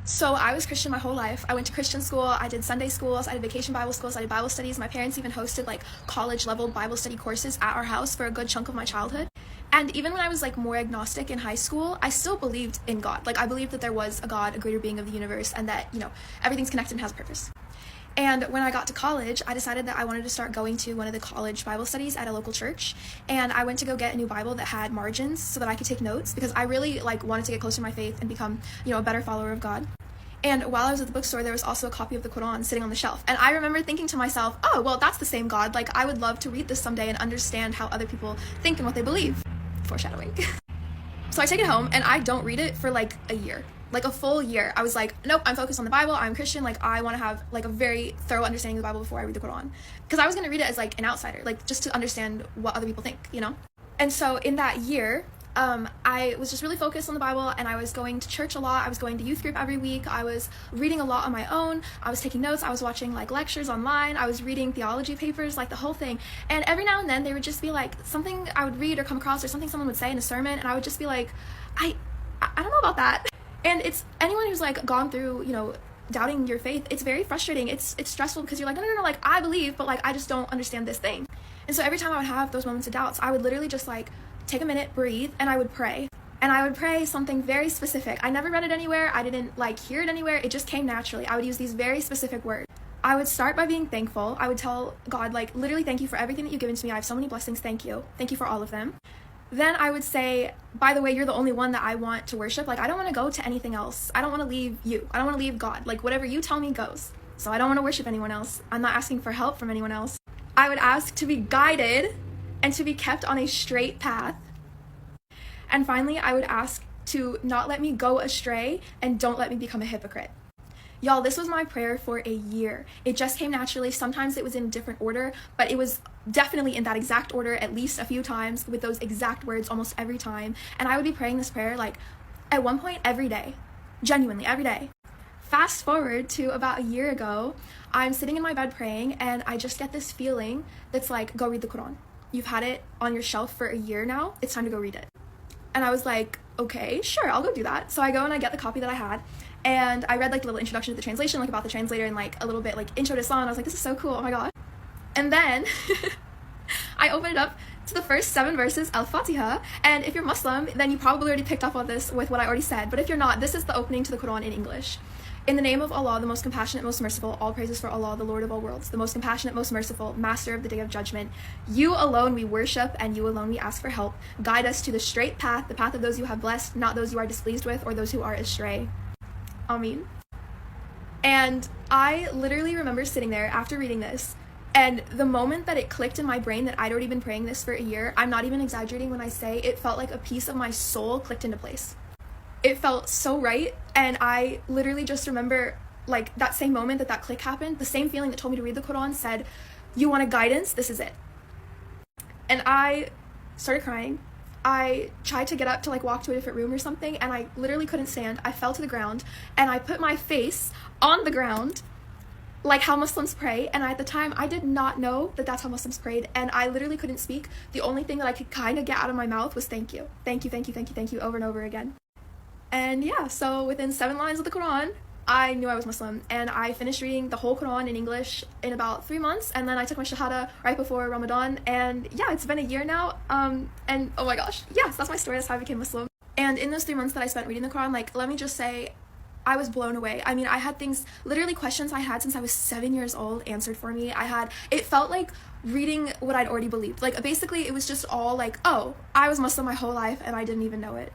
So I was Christian my whole life. I went to Christian school, I did Sunday schools, I did vacation Bible schools, I did Bible studies. My parents even hosted like college level Bible study courses at our house for a good chunk of my childhood. And even when I was like more agnostic in high school, I still believed in God. Like I believed that there was a God, a greater being of the universe, and that, everything's connected and has a purpose. And when I got to college, I decided that I wanted to start going to one of the college Bible studies at a local church. And I went to go get a new Bible that had margins so that I could take notes, because I really wanted to get closer to my faith and become, a better follower of God. And while I was at the bookstore, there was also a copy of the Quran sitting on the shelf. And I remember thinking to myself, oh, well, that's the same God. Like, I would love to read this someday and understand how other people think and what they believe. Foreshadowing. So I take it home and I don't read it for like a year. Like a full year. I was like, nope, I'm focused on the Bible. I'm Christian. Like, I want to have like a very thorough understanding of the Bible before I read the Quran. Because I was going to read it as like an outsider, like just to understand what other people think, And so in that year, I was just really focused on the Bible, and I was going to church a lot. I was going to youth group every week. I was reading a lot on my own. I was taking notes. I was watching like lectures online. I was reading theology papers, like the whole thing. And every now and then there would just be like something I would read or come across, or something someone would say in a sermon, and I would just be like, I don't know about that. And it's anyone who's like gone through, doubting your faith, it's very frustrating. It's stressful, because you're like, no, like I believe, but like I just don't understand this thing. And so every time I would have those moments of doubts, I would literally just like take a minute, breathe, and I would pray. And I would pray something very specific. I never read it anywhere. I didn't like hear it anywhere. It just came naturally. I would use these very specific words. I would start by being thankful. I would tell God, like, literally, thank you for everything that you've given to me. I have so many blessings. Thank you. Thank you for all of them. Then I would say, by the way, you're the only one that I want to worship. Like, I don't want to go to anything else. I don't want to leave you. I don't want to leave God. Like, whatever you tell me goes. So I don't want to worship anyone else. I'm not asking for help from anyone else. I would ask to be guided and to be kept on a straight path. And finally, I would ask to not let me go astray and don't let me become a hypocrite. Y'all, this was my prayer for a year. It just came naturally. Sometimes it was in a different order, but it was definitely in that exact order at least a few times, with those exact words almost every time. And I would be praying this prayer like at one point every day, genuinely every day. Fast forward to about a year ago, I'm sitting in my bed praying, and I just get this feeling that's like, go read the Quran. You've had it on your shelf for a year now. It's time to go read it. And I was like, okay, sure, I'll go do that. So I go and I get the copy that I had, and I read like a little introduction to the translation, like about the translator, and like a little bit like intro to Islam. And I was like, this is so cool, oh my god. And then I opened it up to the first 7 verses, Al-Fatiha, and if you're Muslim, then you probably already picked up on this with what I already said, but if you're not, this is the opening to the Quran in English. In the name of Allah, the most compassionate, most merciful, all praises for Allah, the Lord of all worlds, the most compassionate, most merciful, master of the day of judgment. You alone we worship, and you alone we ask for help. Guide us to the straight path, the path of those you have blessed, not those you are displeased with, or those who are astray. Ameen. And I literally remember sitting there after reading this, and the moment that it clicked in my brain that I'd already been praying this for a year, I'm not even exaggerating when I say it felt like a piece of my soul clicked into place. It felt so right, and I literally just remember like that same moment that click happened, the same feeling that told me to read the Quran said, you want a guidance? This is it. And I started crying. I tried to get up to like walk to a different room or something, and I literally couldn't stand. I fell to the ground, and I put my face on the ground like how Muslims pray, and at the time I did not know that that's how Muslims prayed, and I literally couldn't speak. The only thing that I could kind of get out of my mouth was thank you, thank you, thank you, thank you, thank you, over and over again. And yeah, so within 7 lines of the Quran, I knew I was Muslim, and I finished reading the whole Quran in English in about 3 months, and then I took my Shahada right before Ramadan, and yeah, it's been a year now, and oh my gosh, yes, that's my story, that's how I became Muslim. And in those 3 months that I spent reading the Quran, like, let me just say, I was blown away. I mean, I had things, literally questions I had since I was 7 years old answered for me. It felt like reading what I'd already believed. Like, basically, it was just all like, oh, I was Muslim my whole life, and I didn't even know it.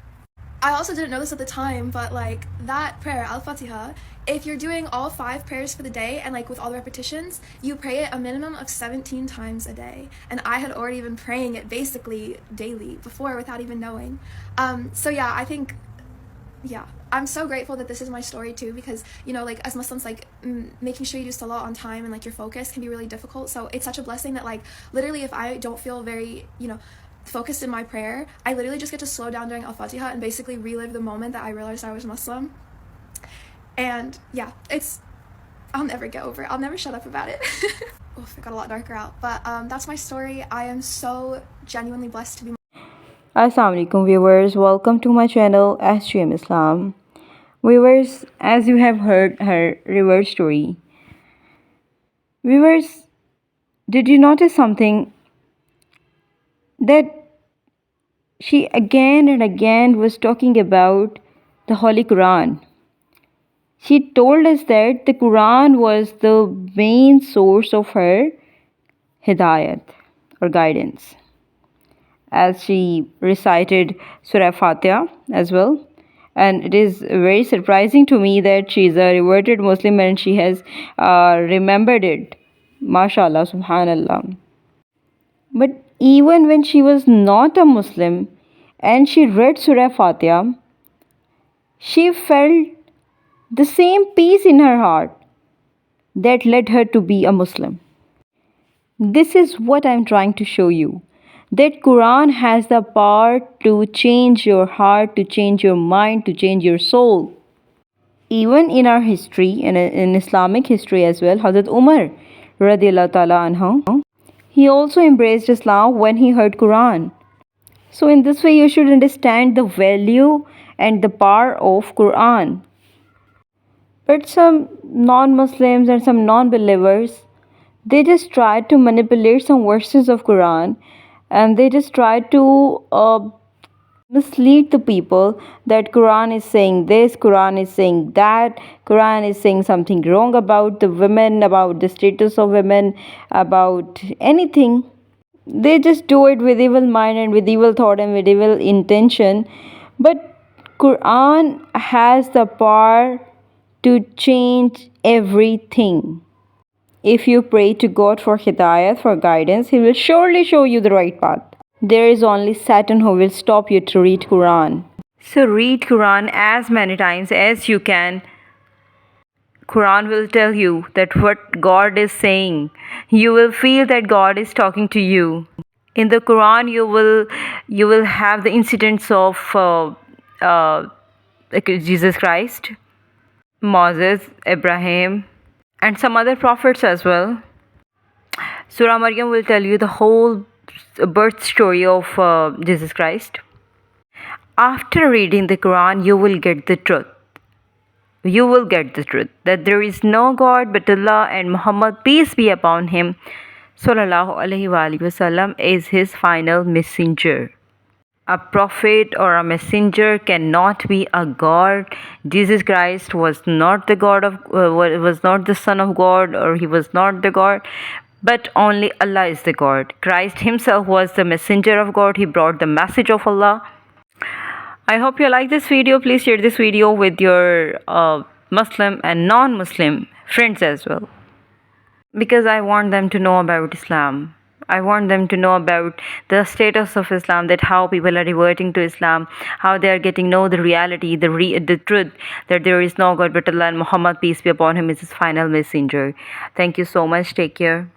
I also didn't know this at the time, but like that prayer, Al-Fatiha, if you're doing all 5 prayers for the day and like with all the repetitions, you pray it a minimum of 17 times a day. And I had already been praying it basically daily before without even knowing. So yeah, I think, yeah, I'm so grateful that this is my story too, because, like as Muslims, like making sure you do salah on time and like your focus can be really difficult. So it's such a blessing that like literally if I don't feel very, focused in my prayer, I literally just get to slow down during Al-Fatiha and basically relive the moment that I realized I was Muslim. And yeah, I'll never get over it. I'll never shut up about it. Oof, it got a lot darker out. But that's my story. I am so genuinely blessed to be Assalamu alaikum viewers, welcome to my channel SGM Islam. Viewers, as you have heard her Revert story, viewers, did you notice something that she again and again was talking about the Holy Quran? She told us that the Quran was the main source of her hidayat or guidance, as she recited Surah Fatiha as well. And it is very surprising to me that she is a reverted Muslim and she has remembered it. MashaAllah, Subhanallah. But even when she was not a Muslim and she read Surah Fatiha, she felt the same peace in her heart that led her to be a Muslim. This is what I'm trying to show you. That Quran has the power to change your heart, to change your mind, to change your soul. Even in our history, in Islamic history as well, Hazrat Umar radiallahu ta'ala anhu, he also embraced Islam when he heard Quran. So in this way you should understand the value and the power of Quran. But some non-Muslims and some non-believers, they just try to manipulate some verses of Quran, and they just try to mislead the people that Quran is saying this, Quran is saying that, Quran is saying something wrong about the women, about the status of women, about anything. They just do it with evil mind and with evil thought and with evil intention. But Quran has the power to change everything. If you pray to God for hidayat, for guidance, He will surely show you the right path. There is only Satan who will stop you to read Quran. So read Quran as many times as you can. Quran will tell you that what God is saying. You will feel that God is talking to you. In the Quran, you will have the incidents of Jesus Christ, Moses, Abraham, and some other prophets as well. Surah Maryam will tell you the whole birth story of Jesus Christ. After reading the Quran, you will get the truth. You will get the truth that there is no God but Allah, and Muhammad, peace be upon him, sallallahu alaihi wasallam, is his final messenger. A prophet or a messenger cannot be a god. Jesus Christ was not the God of was not the Son of God, or he was not the God, but only Allah is the God. Christ himself was the messenger of God. He brought the message of Allah. I hope you like this video. Please share this video with your Muslim and non-Muslim friends as well, because I want them to know about Islam. I want them to know about the status of Islam, that how people are reverting to Islam, how they are getting know the reality, the truth, that there is no God but Allah, and Muhammad, peace be upon him, is his final messenger. Thank you so much. Take care.